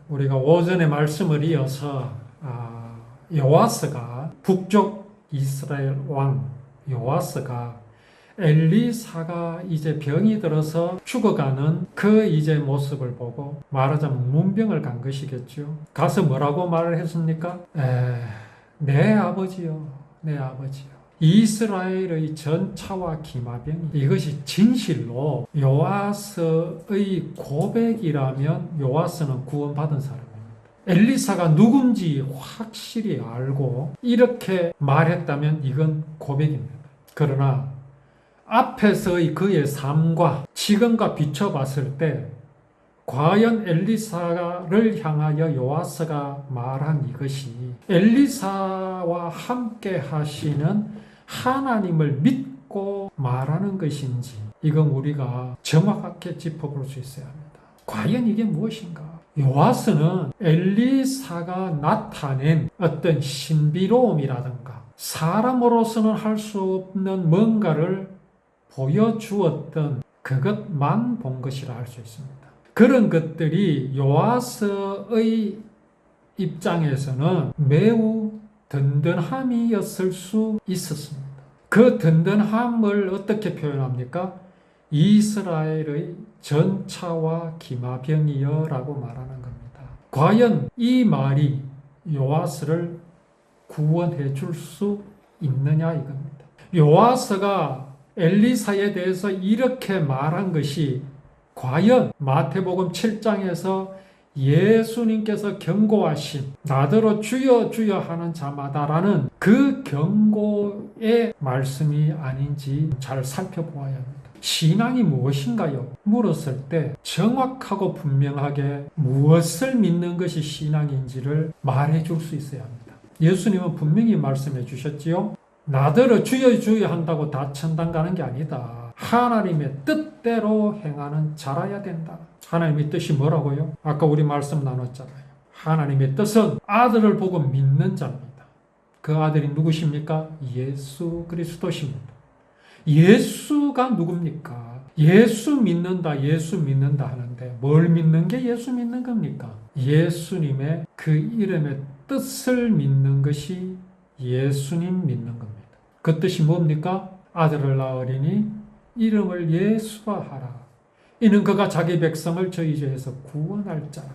우리가 오전의 말씀을 이어서 요아스가 북쪽 이스라엘 왕 요아스가 엘리사가 이제 병이 들어서 죽어가는 그 이제 모습을 보고 말하자면 문병을 간 것이겠죠. 가서 뭐라고 말을 했습니까? 내 아버지요, 내 아버지요. 이스라엘의 전차와 기마병이 이것이 진실로 요아스의 고백이라면 요아스는 구원받은 사람입니다. 엘리사가 누군지 확실히 알고 이렇게 말했다면 이건 고백입니다. 그러나 앞에서의 그의 삶과 지금과 비춰봤을 때 과연 엘리사를 향하여 요아스가 말한 이것이 엘리사와 함께 하시는 하나님을 믿고 말하는 것인지 이건 우리가 정확하게 짚어볼 수 있어야 합니다. 과연 이게 무엇인가? 요아스는 엘리사가 나타낸 어떤 신비로움이라든가 사람으로서는 할 수 없는 뭔가를 보여주었던 그것만 본 것이라 할 수 있습니다. 그런 것들이 요아스의 입장에서는 매우 든든함이었을 수 있었습니다. 그 든든함을 어떻게 표현합니까? 이스라엘의 전차와 기마병이여 라고 말하는 겁니다. 과연 이 말이 요아스를 구원해 줄 수 있느냐 이겁니다. 요아스가 엘리사에 대해서 이렇게 말한 것이 과연 마태복음 7장에서 예수님께서 경고하신 나더러 주여 주여 하는 자마다라는 그 경고의 말씀이 아닌지 잘 살펴보아야 합니다. 신앙이 무엇인가요? 물었을 때 정확하고 분명하게 무엇을 믿는 것이 신앙인지를 말해 줄 수 있어야 합니다. 예수님은 분명히 말씀해 주셨지요. 나더러 주여 주여 한다고 다 천당 가는 게 아니다. 하나님의 뜻대로 행하는 자라야 된다. 하나님의 뜻이 뭐라고요? 아까 우리 말씀 나눴잖아요. 하나님의 뜻은 아들을 보고 믿는 자입니다. 그 아들이 누구십니까? 예수 그리스도십니다. 예수가 누굽니까? 예수 믿는다 하는데 뭘 믿는 게 예수 믿는 겁니까? 예수님의 그 이름의 뜻을 믿는 것이 예수님 믿는 겁니다. 그 뜻이 뭡니까? 아들을 낳으리니 이름을 예수화하라. 이는 그가 자기 백성을 저희 죄에서 구원할 자라.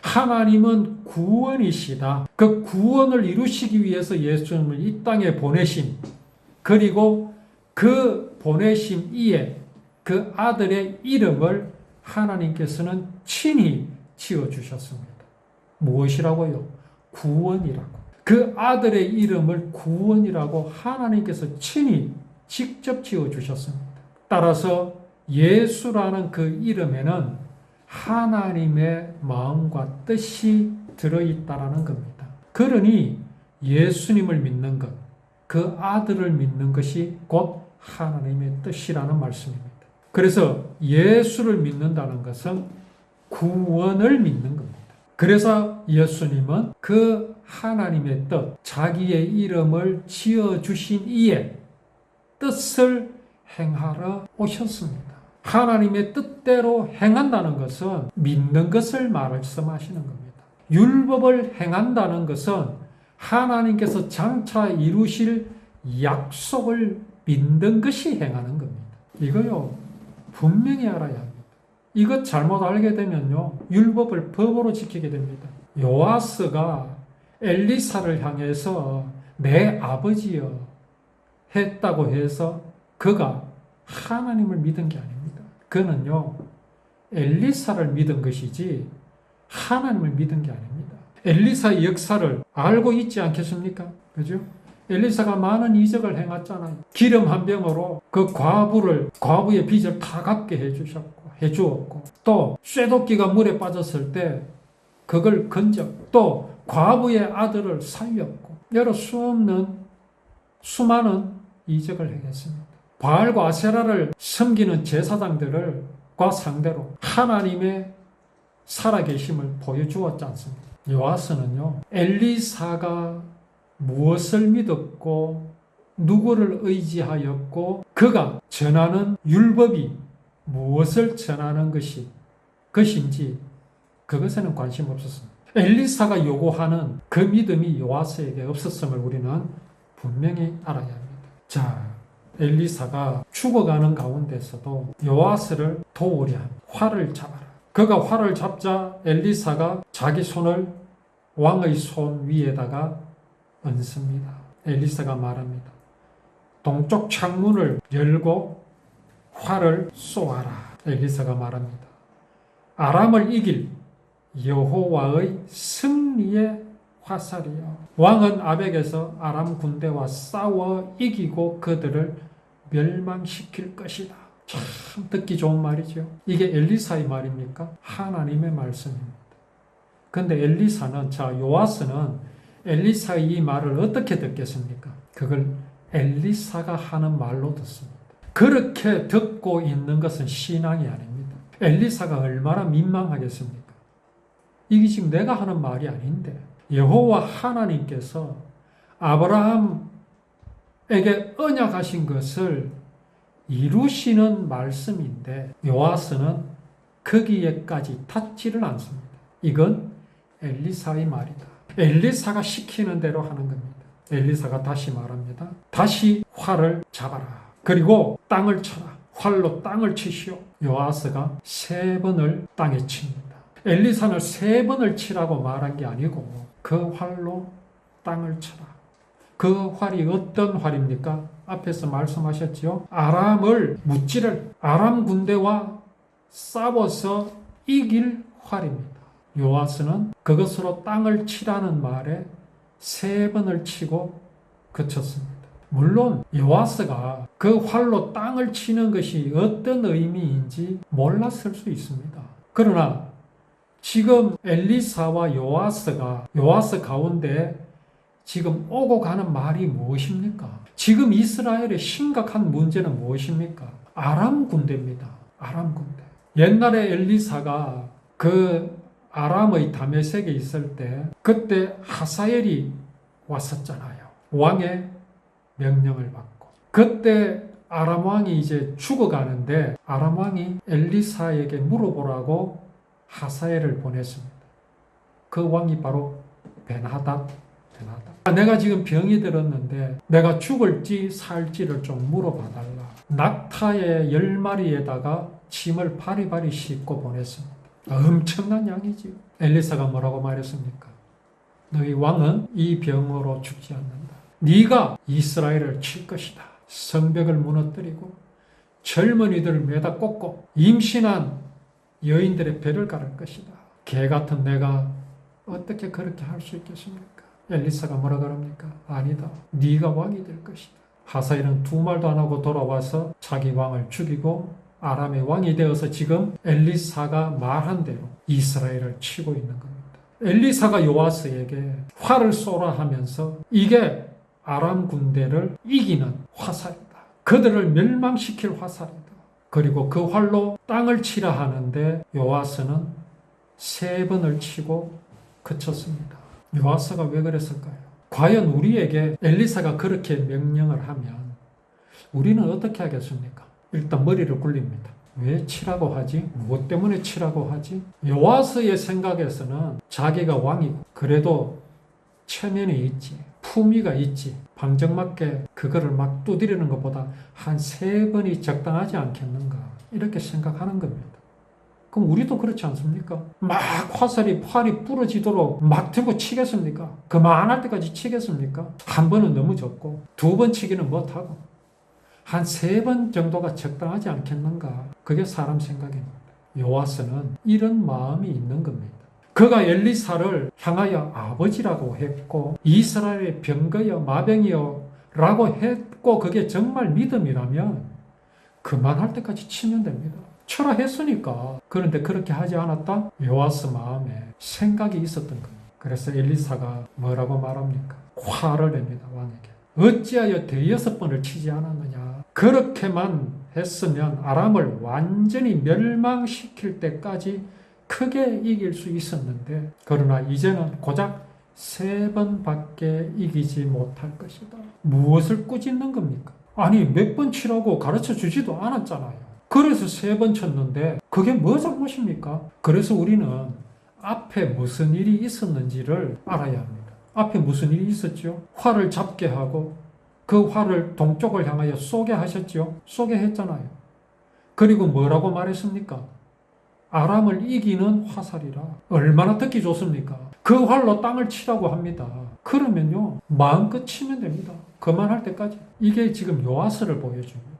하나님은 구원이시다. 그 구원을 이루시기 위해서 예수님을 이 땅에 보내심, 그리고 그 보내심 이에 그 아들의 이름을 하나님께서는 친히 지어주셨습니다. 무엇이라고요? 구원이라고. 그 아들의 이름을 구원이라고 하나님께서 친히 직접 지어주셨습니다. 따라서 예수라는 그 이름에는 하나님의 마음과 뜻이 들어있다라는 겁니다. 그러니 예수님을 믿는 것, 그 아들을 믿는 것이 곧 하나님의 뜻이라는 말씀입니다. 그래서 예수를 믿는다는 것은 구원을 믿는 겁니다. 그래서 예수님은 그 하나님의 뜻, 자기의 이름을 지어주신 이의 뜻을 행하러 오셨습니다. 하나님의 뜻대로 행한다는 것은 믿는 것을 말씀하시는 겁니다. 율법을 행한다는 것은 하나님께서 장차 이루실 약속을 믿는 것이 행하는 겁니다. 이거요, 분명히 알아야 합니다. 이것 잘못 알게 되면요, 율법을 법으로 지키게 됩니다. 요아스가 엘리사를 향해서 내 아버지여 했다고 해서 그가 하나님을 믿은 게 아닙니다. 그는요, 엘리사를 믿은 것이지 하나님을 믿은 게 아닙니다. 엘리사의 역사를 알고 있지 않겠습니까? 그죠? 엘리사가 많은 이적을 행했잖아요. 기름 한 병으로 그 과부의 빚을 다 갚게 해주었고, 또 쇠도끼가 물에 빠졌을 때 그걸 또 과부의 아들을 살렸고, 여러 수많은 이적을 행했습니다. 바알과 아세라를 섬기는 제사장들과 상대로 하나님의 살아계심을 보여주었지 않습니까? 요아스는요, 엘리사가 무엇을 믿었고 누구를 의지하였고 그가 전하는 율법이 무엇을 전하는 것인지 그것에는 관심 없었습니다. 엘리사가 요구하는 그 믿음이 요아스에게 없었음을 우리는 분명히 알아야 합니다. 자, 엘리사가 죽어가는 가운데서도 요아스를 도우려 합니다. 활을 잡아라. 그가 활을 잡자 엘리사가 자기 손을 왕의 손 위에다가 얹습니다. 엘리사가 말합니다. 동쪽 창문을 열고 활을 쏘아라. 엘리사가 말합니다. 아람을 이길 여호와의 승리의 화살이요. 왕은 아벡에서 아람 군대와 싸워 이기고 그들을 멸망시킬 것이다. 참 듣기 좋은 말이죠. 이게 엘리사의 말입니까? 하나님의 말씀입니다. 근데 엘리사는, 요아스는 엘리사의 이 말을 어떻게 듣겠습니까? 그걸 엘리사가 하는 말로 듣습니다. 그렇게 듣고 있는 것은 신앙이 아닙니다. 엘리사가 얼마나 민망하겠습니까? 이게 지금 내가 하는 말이 아닌데 여호와 하나님께서 아브라함에게 언약하신 것을 이루시는 말씀인데 요아스는 거기에까지 닿지를 않습니다. 이건 엘리사의 말이다. 엘리사가 시키는 대로 하는 겁니다. 엘리사가 다시 말합니다. 다시 활을 잡아라. 그리고 땅을 쳐라. 활로 땅을 치시오. 요아스가 3번을 땅에 칩니다. 엘리사는 3번을 치라고 말한 게 아니고 그 활로 땅을 쳐라. 그 활이 어떤 활입니까? 앞에서 말씀하셨죠. 아람을 무찌를 아람 군대와 싸워서 이길 활입니다. 요아스는 그것으로 땅을 치라는 말에 3번을 치고 그쳤습니다. 물론 요아스가 그 활로 땅을 치는 것이 어떤 의미인지 몰랐을 수 있습니다. 그러나 지금 엘리사와 요아스 가운데 지금 오고 가는 말이 무엇입니까? 지금 이스라엘의 심각한 문제는 무엇입니까? 아람 군대입니다. 아람 군대. 옛날에 엘리사가 그 아람의 다메섹에 있을 때 그때 하사엘이 왔었잖아요. 왕의 명령을 받고. 그때 아람 왕이 이제 죽어가는데 아람 왕이 엘리사에게 물어보라고 하사엘을 보냈습니다. 그 왕이 바로 베나닷. 내가 지금 병이 들었는데 내가 죽을지 살지를 좀 물어봐달라. 낙타의 10마리에다가 짐을 바리바리 싣고 보냈습니다. 엄청난 양이지요. 엘리사가 뭐라고 말했습니까? 너희 왕은 이 병으로 죽지 않는다. 네가 이스라엘을 칠 것이다. 성벽을 무너뜨리고 젊은이들을 매다 꽂고 임신한 여인들의 배를 가를 것이다. 개 같은 내가 어떻게 그렇게 할 수 있겠습니까? 엘리사가 뭐라 그럽니까? 아니다. 네가 왕이 될 것이다. 하사엘은 2말도 안 하고 돌아와서 자기 왕을 죽이고 아람의 왕이 되어서 지금 엘리사가 말한 대로 이스라엘을 치고 있는 겁니다. 엘리사가 요아스에게 활을 쏘라 하면서 이게 아람 군대를 이기는 화살이다. 그들을 멸망시킬 화살이다. 그리고 그 활로 땅을 치라 하는데 요아스는 3번을 치고 그쳤습니다. 요아스가 왜 그랬을까요? 과연 우리에게 엘리사가 그렇게 명령을 하면 우리는 어떻게 하겠습니까? 일단 머리를 굴립니다. 왜 치라고 하지? 무엇 때문에 치라고 하지? 요아스의 생각에서는 자기가 왕이고 그래도 체면이 있지, 품위가 있지, 방정맞게 그거를 막 두드리는 것보다 한 3번이 적당하지 않겠는가 이렇게 생각하는 겁니다. 그럼 우리도 그렇지 않습니까? 막 활이 부러지도록 막 들고 치겠습니까? 그만할 때까지 치겠습니까? 한 번은 너무 적고 2번 치기는 못하고 한 3번 정도가 적당하지 않겠는가? 그게 사람 생각입니다. 요아스는 이런 마음이 있는 겁니다. 그가 엘리사를 향하여 아버지라고 했고 이스라엘의 병거여 마병이여 라고 했고 그게 정말 믿음이라면 그만할 때까지 치면 됩니다. 쳐라 했으니까. 그런데 그렇게 하지 않았다? 요아스 마음에 생각이 있었던 겁니다. 그래서 엘리사가 뭐라고 말합니까? 화를 냅니다. 왕에게. 어찌하여 6번을 치지 않았느냐. 그렇게만 했으면 아람을 완전히 멸망시킬 때까지 크게 이길 수 있었는데 그러나 이제는 고작 3번밖에 이기지 못할 것이다. 무엇을 꾸짖는 겁니까? 아니 몇 번 치라고 가르쳐 주지도 않았잖아요. 그래서 3번 쳤는데 그게 뭐 잘못입니까? 그래서 우리는 앞에 무슨 일이 있었는지를 알아야 합니다. 앞에 무슨 일이 있었죠? 활을 잡게 하고 그 활을 동쪽을 향하여 쏘게 하셨죠? 쏘게 했잖아요. 그리고 뭐라고 말했습니까? 아람을 이기는 화살이라. 얼마나 듣기 좋습니까? 그 활로 땅을 치라고 합니다. 그러면요, 마음껏 치면 됩니다. 그만할 때까지. 이게 지금 요아스를 보여줍니다.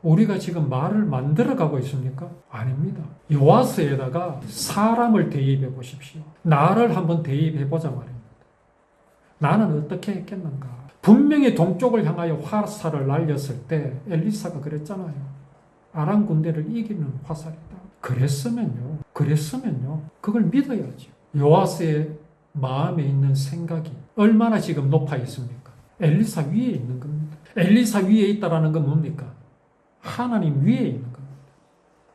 우리가 지금 말을 만들어가고 있습니까? 아닙니다. 요아스에다가 사람을 대입해 보십시오. 나를 한번 대입해 보자 말입니다. 나는 어떻게 했겠는가? 분명히 동쪽을 향하여 화살을 날렸을 때 엘리사가 그랬잖아요. 아람 군대를 이기는 화살이다. 그랬으면요, 그걸 믿어야죠. 요아스의 마음에 있는 생각이 얼마나 지금 높아 있습니까? 엘리사 위에 있는 겁니다. 엘리사 위에 있다라는 건 뭡니까? 하나님 위에 있는 겁니다.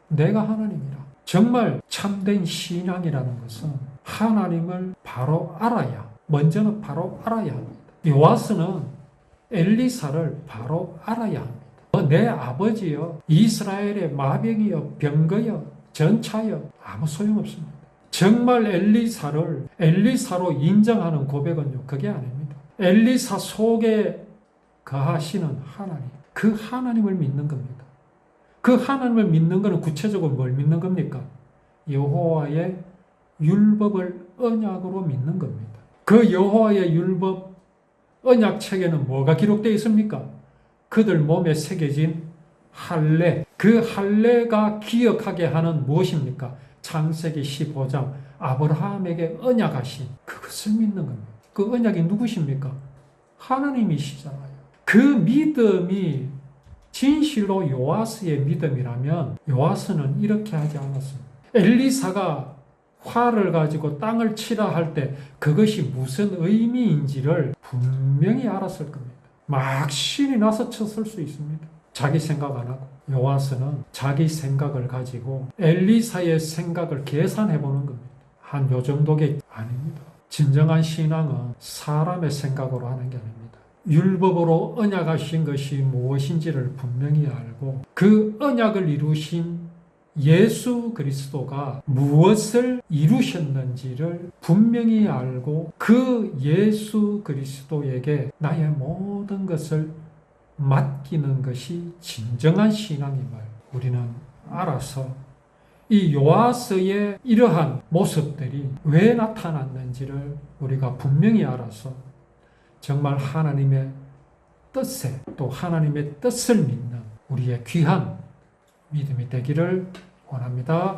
내가 하나님이라. 정말 참된 신앙이라는 것은 하나님을 바로 알아야, 먼저는 바로 알아야 합니다. 요아스는 엘리사를 바로 알아야 합니다. 내 아버지여, 이스라엘의 마병이여, 병거여, 전차여, 아무 소용없습니다. 정말 엘리사로 인정하는 고백은요, 그게 아닙니다. 엘리사 속에 거하시는 하나님, 그 하나님을 믿는 겁니다. 그 하나님을 믿는 것은 구체적으로 뭘 믿는 겁니까? 여호와의 율법을 언약으로 믿는 겁니다. 그 여호와의 율법 언약책에는 뭐가 기록되어 있습니까? 그들 몸에 새겨진 할례, 그 할례가 기억하게 하는 무엇입니까? 창세기 15장 아브라함에게 언약하신 그것을 믿는 겁니다. 그 언약이 누구십니까? 하나님이시잖아요. 그 믿음이 진실로 요아스의 믿음이라면 요아스는 이렇게 하지 않았습니다. 엘리사가 활을 가지고 땅을 치라 할 때 그것이 무슨 의미인지를 분명히 알았을 겁니다. 막 신이 나서 쳤을 수 있습니다. 자기 생각 안 하고. 요아스는 자기 생각을 가지고 엘리사의 생각을 계산해 보는 겁니다. 한 요 정도가 아닙니다. 진정한 신앙은 사람의 생각으로 하는 게 아닙니다. 율법으로 언약하신 것이 무엇인지를 분명히 알고 그 언약을 이루신 예수 그리스도가 무엇을 이루셨는지를 분명히 알고 그 예수 그리스도에게 나의 모든 것을 맡기는 것이 진정한 신앙임을 우리는 알아서 이 요아스의 이러한 모습들이 왜 나타났는지를 우리가 분명히 알아서 정말 하나님의 뜻에 또 하나님의 뜻을 믿는 우리의 귀한 믿음이 되기를 원합니다.